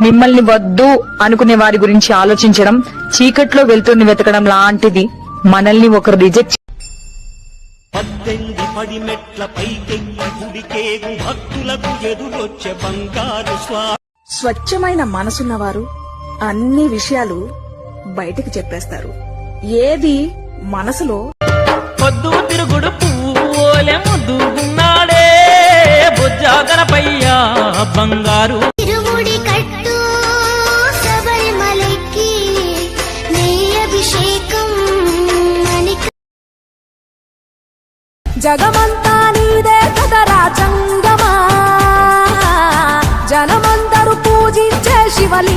మిమ్మల్ని వద్దు అనుకునే వారి గురించి ఆలోచించడం చీకట్లో వెళ్తుని వెతకడం లాంటిది. మనల్ని ఒకరు రిజెక్ట్ స్వచ్ఛమైన మనసున్నవారు అన్ని విషయాలు బయటికి చెప్పేస్తారు. ఏది మనసులో పొద్దు తిరుగుడు పువ్వులే ముద్దుగున్నాడే బుజ్జాగనపయ్యా బంగారు తిరుముడి కట్టు శబరిమలకి నెయ్యభిషేకం జగమంతా నీదే కదరా జంగమా, జనమందరూ పూజించే శివలి